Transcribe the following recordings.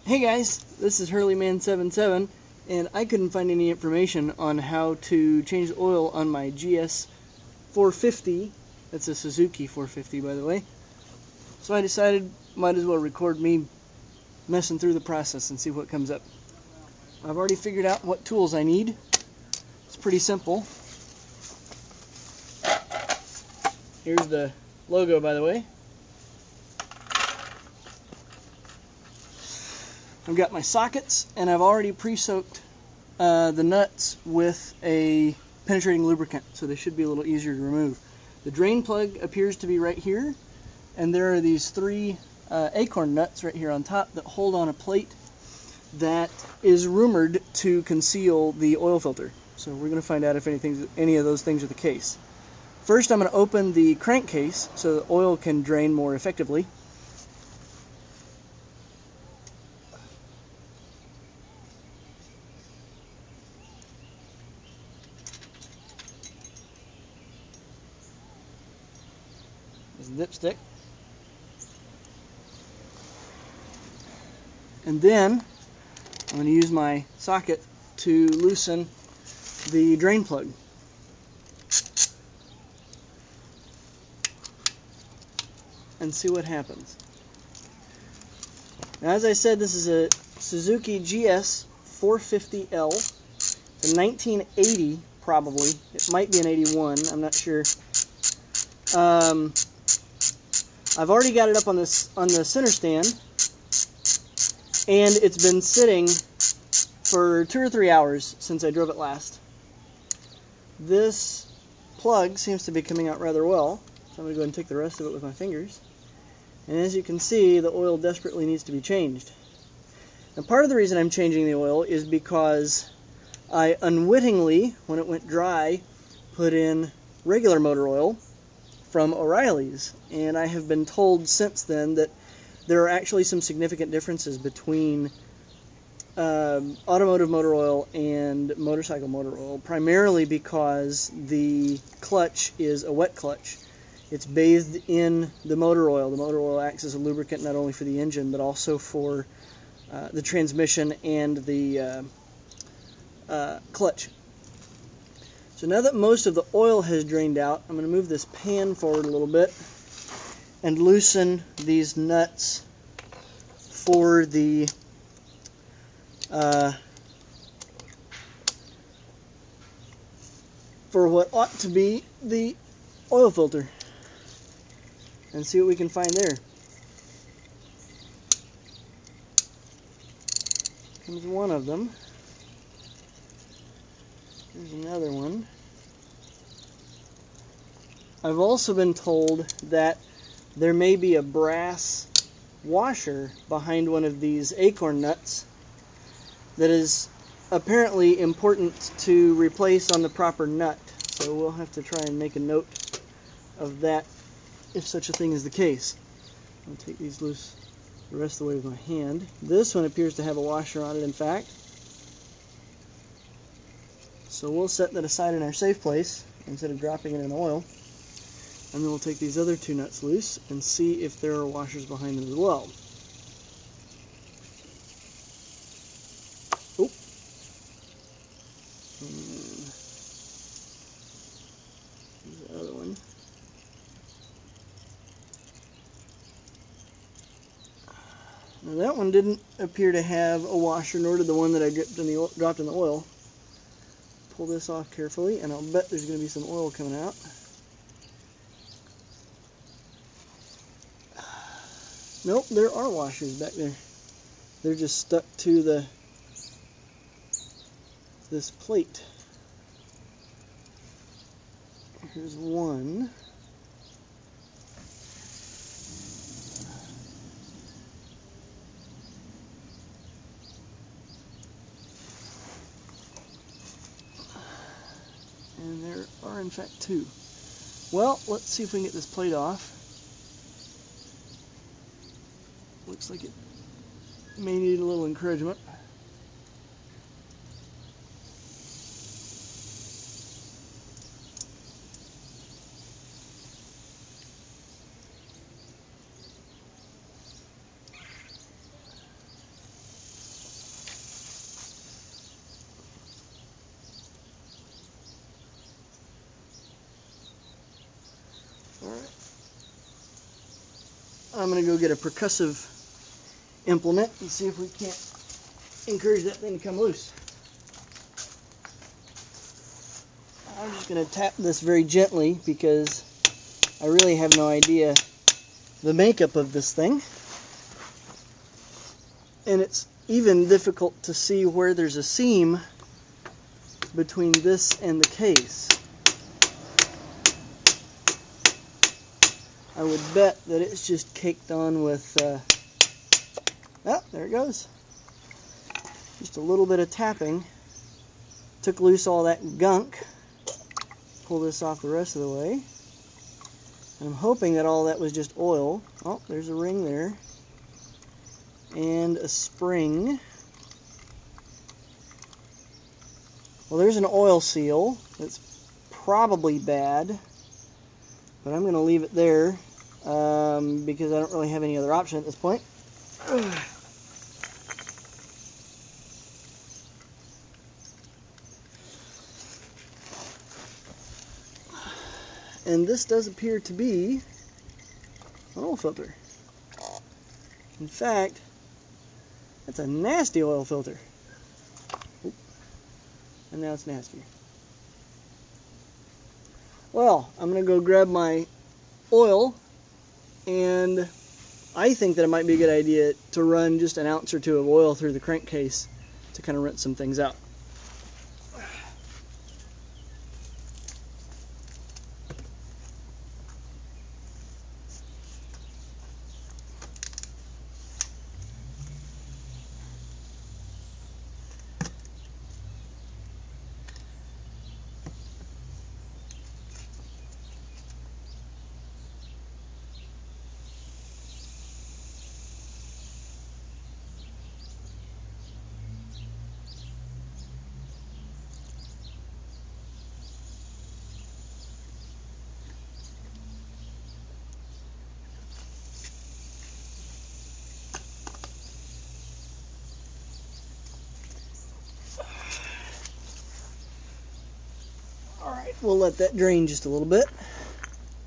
Hey guys, this is HurleyMan77, and I couldn't find any information on how to change the oil on my GS450. That's a Suzuki 450, by the way. So I decided might as well record me messing through the process and see what comes up. I've already figured out what tools I need. It's pretty simple. Here's the logo, by the way. I've got my sockets, and I've already pre-soaked the nuts with a penetrating lubricant, so they should be a little easier to remove. The drain plug appears to be right here, and there are these three acorn nuts right here on top that hold on a plate that is rumored to conceal the oil filter. So we're going to find out if any of those things are the case. First, I'm going to open the crankcase so the oil can drain more effectively. Dipstick, and then I'm going to use my socket to loosen the drain plug. And see what happens. Now, as I said, this is a Suzuki GS450L. It's a 1980 probably. It might be an 81. I'm not sure. I've already got it up on the center stand, and it's been sitting for 2 or 3 hours since I drove it last. This plug seems to be coming out rather well, so I'm going to go ahead and take the rest of it with my fingers. And as you can see, the oil desperately needs to be changed. Now, part of the reason I'm changing the oil is because I unwittingly, when it went dry, put in regular motor oil from O'Reilly's, and I have been told since then that there are actually some significant differences between automotive motor oil and motorcycle motor oil, primarily because the clutch is a wet clutch. It's bathed in the motor oil. The motor oil acts as a lubricant not only for the engine but also for the transmission and the clutch. So now that most of the oil has drained out, I'm going to move this pan forward a little bit and loosen these nuts for the for what ought to be the oil filter, and see what we can find there. Comes one of them. Here's another one. I've also been told that there may be a brass washer behind one of these acorn nuts that is apparently important to replace on the proper nut. So we'll have to try and make a note of that if such a thing is the case. I'll take these loose the rest of the way with my hand. This one appears to have a washer on it, in fact. So we'll set that aside in our safe place instead of dropping it in oil. And then we'll take these other two nuts loose and see if there are washers behind them as well. Oh. And here's the other one. Now that one didn't appear to have a washer, nor did the one that I dropped in the oil. Pull this off carefully, and I'll bet there's going to be some oil coming out. Nope, there are washers back there. They're just stuck to this plate. Here's one. And there are, in fact, two. Well, let's see if we can get this plate off. Looks like it may need a little encouragement. I'm going to go get a percussive implement and see if we can't encourage that thing to come loose. I'm just going to tap this very gently because I really have no idea the makeup of this thing. And it's even difficult to see where there's a seam between this and the case. I would bet that it's just caked on with, oh, there it goes. Just a little bit of tapping. Took loose all that gunk. Pull this off the rest of the way. And I'm hoping that all that was just oil. Oh, there's a ring there. And a spring. Well, there's an oil seal that's probably bad, but I'm going to leave it there because I don't really have any other option at this point. And this does appear to be an oil filter. In fact, that's a nasty oil filter. Oop. And now it's nastier. Well, I'm going to go grab my oil, and I think that it might be a good idea to run just an ounce or two of oil through the crankcase to kind of rinse some things out. Alright, we'll let that drain just a little bit,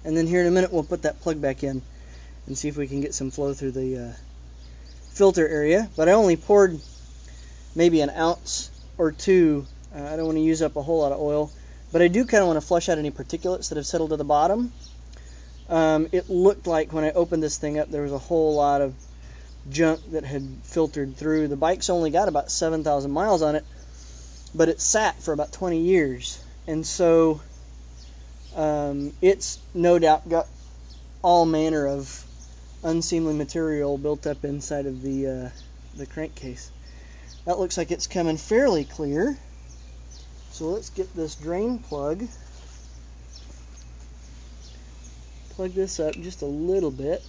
and then here in a minute we'll put that plug back in and see if we can get some flow through the filter area. But I only poured maybe an ounce or two. I don't want to use up a whole lot of oil, but I do kind of want to flush out any particulates that have settled to the bottom. It looked like when I opened this thing up there was a whole lot of junk that had filtered through. The bike's only got about 7,000 miles on it, but it sat for about 20 years. And so it's no doubt got all manner of unseemly material built up inside of the crankcase. That looks like it's coming fairly clear. So let's get this drain plug. Plug this up just a little bit.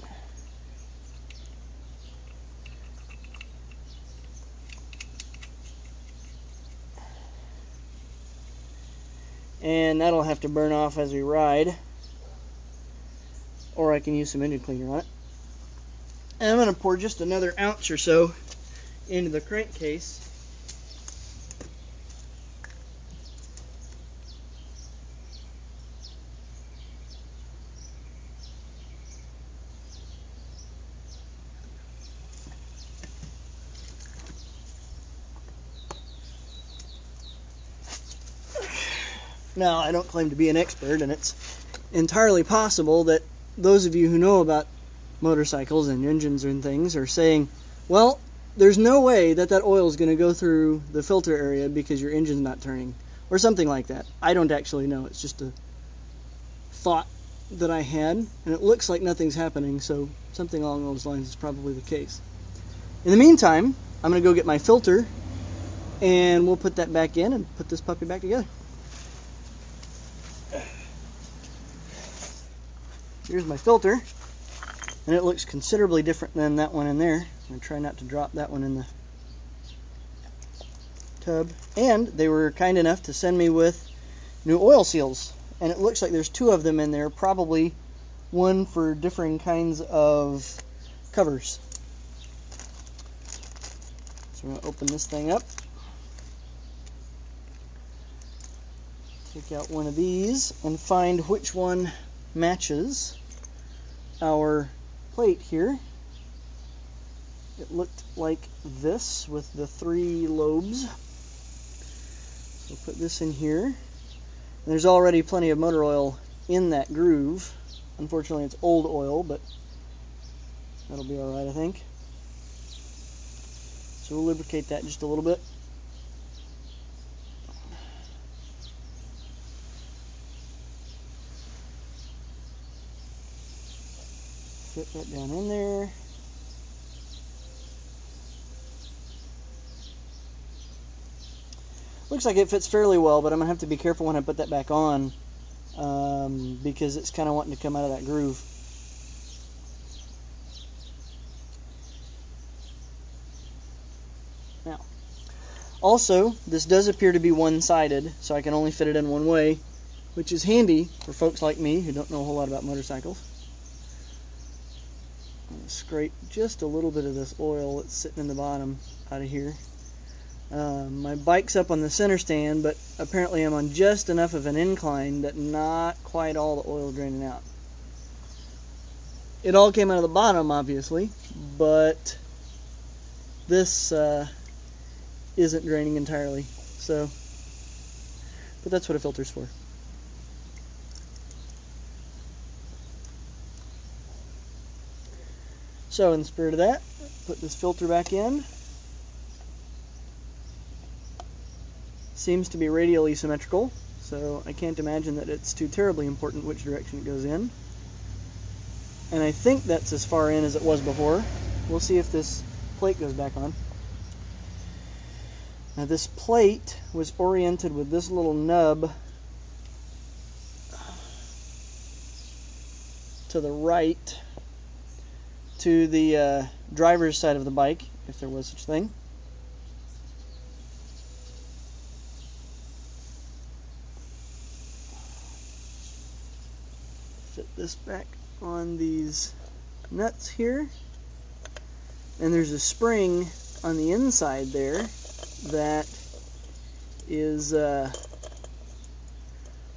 And that'll have to burn off as we ride, or I can use some engine cleaner on it. And I'm going to pour just another ounce or so into the crankcase. Now, I don't claim to be an expert, and it's entirely possible that those of you who know about motorcycles and engines and things are saying, well, there's no way that that oil is going to go through the filter area because your engine's not turning, or something like that. I don't actually know. It's just a thought that I had, and it looks like nothing's happening, so something along those lines is probably the case. In the meantime, I'm going to go get my filter, and we'll put that back in and put this puppy back together. Here's my filter, and it looks considerably different than that one in there. I'm going to try not to drop that one in the tub. And they were kind enough to send me with new oil seals, and it looks like there's two of them in there, probably one for differing kinds of covers. So I'm going to open this thing up, take out one of these, and find which one matches our plate here, it looked like this with the 3 lobes. So put this in here. And there's already plenty of motor oil in that groove. Unfortunately, it's old oil, but that'll be alright, I think. So we'll lubricate that just a little bit. Fit that down in there. Looks like it fits fairly well, but I'm going to have to be careful when I put that back on because it's kind of wanting to come out of that groove. Now, also, this does appear to be one-sided, so I can only fit it in one way, which is handy for folks like me who don't know a whole lot about motorcycles. I'm going to scrape just a little bit of this oil that's sitting in the bottom out of here. My bike's up on the center stand, but apparently I'm on just enough of an incline that not quite all the oil draining out. It all came out of the bottom, obviously, but this isn't draining entirely. So, but that's what a filter's for. So, in the spirit of that, put this filter back in. Seems to be radially symmetrical, so I can't imagine that it's too terribly important which direction it goes in. And I think that's as far in as it was before. We'll see if this plate goes back on. Now this plate was oriented with this little nub to the right to the driver's side of the bike, if there was such a thing. Fit this back on these nuts here, and there's a spring on the inside there that is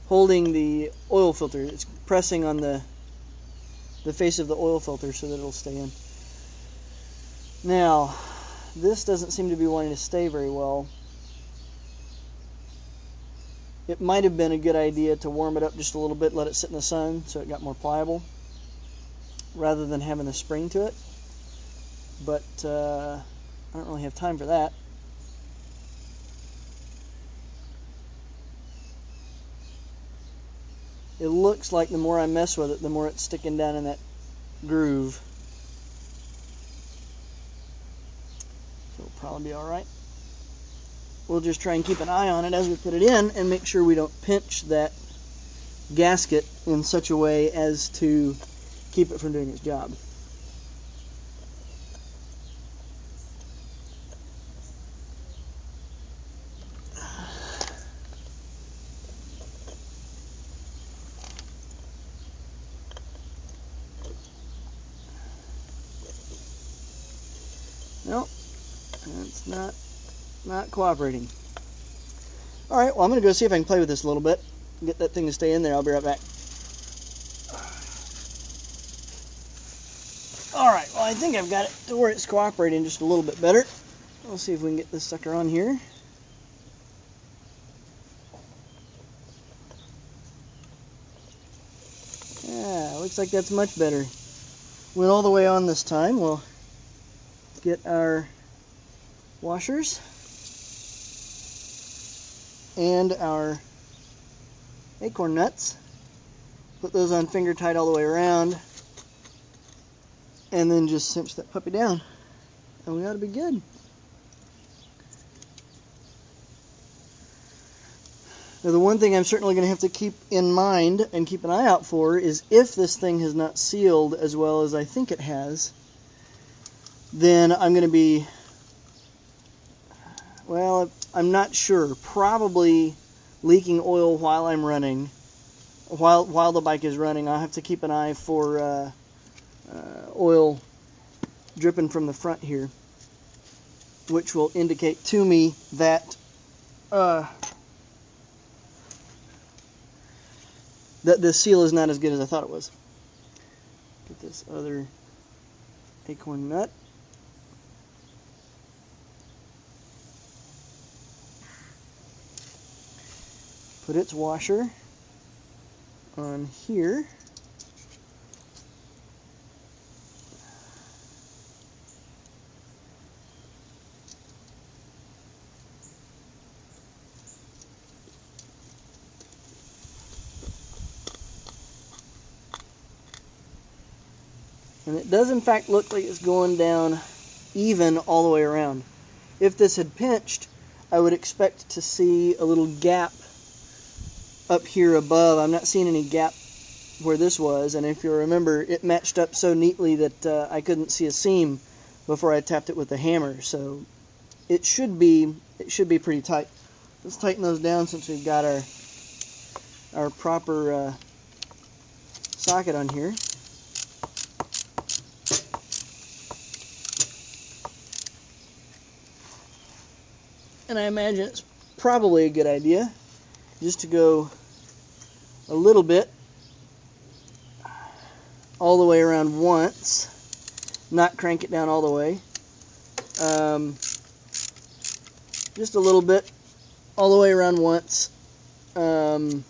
holding the oil filter. It's pressing on the face of the oil filter so that it'll stay in. Now, this doesn't seem to be wanting to stay very well. It might have been a good idea to warm it up just a little bit, let it sit in the sun so it got more pliable, rather than having a spring to it. But I don't really have time for that. It looks like the more I mess with it, the more it's sticking down in that groove. So it'll probably be alright. We'll just try and keep an eye on it as we put it in and make sure we don't pinch that gasket in such a way as to keep it from doing its job. Nope, that's not cooperating. Alright, well I'm going to go see if I can play with this a little bit, get that thing to stay in there. I'll be right back. Alright, well I think I've got it to where it's cooperating just a little bit better. We'll see if we can get this sucker on here. Yeah, looks like that's much better. Went all the way on this time. We'll get our washers and our acorn nuts, put those on finger tight all the way around, and then just cinch that puppy down, and we ought to be good. Now the one thing I'm certainly going to have to keep in mind and keep an eye out for is if this thing has not sealed as well as I think it has, then I'm going to be, well, I'm not sure, probably leaking oil while I'm running, while the bike is running. I'll have to keep an eye for oil dripping from the front here, which will indicate to me that that the seal is not as good as I thought it was. Get this other acorn nut. Put its washer on here. And it does in fact look like it's going down even all the way around. If this had pinched, I would expect to see a little gap up here above. I'm not seeing any gap where this was, and if you remember, it matched up so neatly that I couldn't see a seam before I tapped it with the hammer. So it should be pretty tight. Let's tighten those down since we've got our proper socket on here. And I imagine it's probably a good idea just to go a little bit all the way around once, not crank it down all the way. Just a little bit all the way around once, and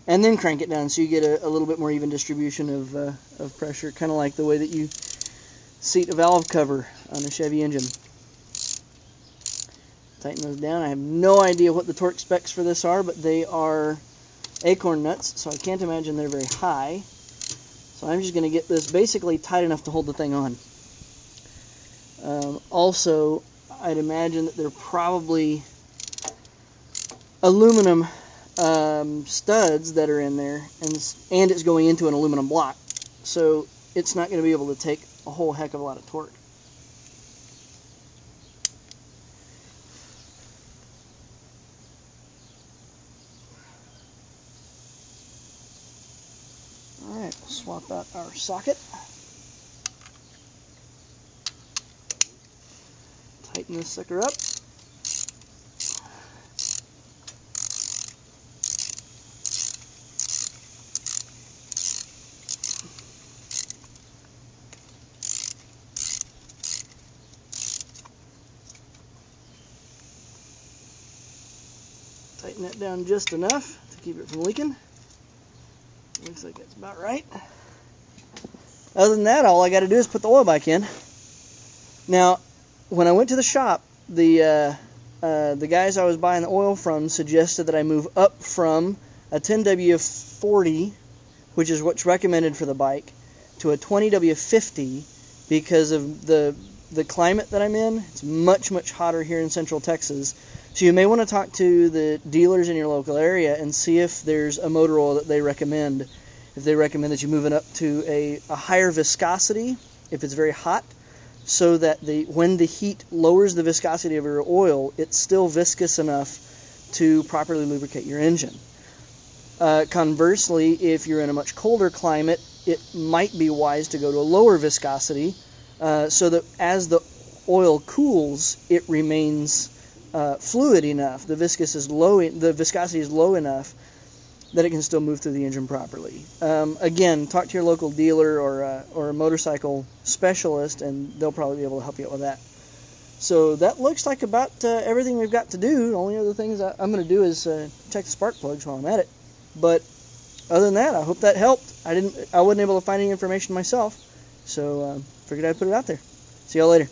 then crank it down so you get a little bit more even distribution of pressure, kind of like the way that you seat a valve cover on a Chevy engine. Tighten those down. I have no idea what the torque specs for this are, but they are acorn nuts, so I can't imagine they're very high. So I'm just going to get this basically tight enough to hold the thing on. Also, I'd imagine that they're probably aluminum studs that are in there, and it's going into an aluminum block, so it's not going to be able to take a whole heck of a lot of torque. Alright, we'll swap out our socket. Tighten this sucker up. Tighten that down just enough to keep it from leaking. Looks like that's about right. Other than that, all I got to do is put the oil back in. Now, when I went to the shop, the guys I was buying the oil from suggested that I move up from a 10W40, which is what's recommended for the bike, to a 20W50 because of the climate that I'm in. It's much, much hotter here in Central Texas. So you may want to talk to the dealers in your local area and see if there's a motor oil that they recommend. If they recommend that you move it up to a higher viscosity, if it's very hot, so that when the heat lowers the viscosity of your oil, it's still viscous enough to properly lubricate your engine. Conversely, if you're in a much colder climate, it might be wise to go to a lower viscosity, so that as the oil cools, it remains fluid enough. The viscosity is low enough that it can still move through the engine properly. Again, talk to your local dealer or a motorcycle specialist, and they'll probably be able to help you out with that. So that looks like about everything we've got to do. The only other things I'm going to do is check the spark plugs while I'm at it. But other than that, I hope that helped. I wasn't able to find any information myself, so figured I'd put it out there. See y'all later.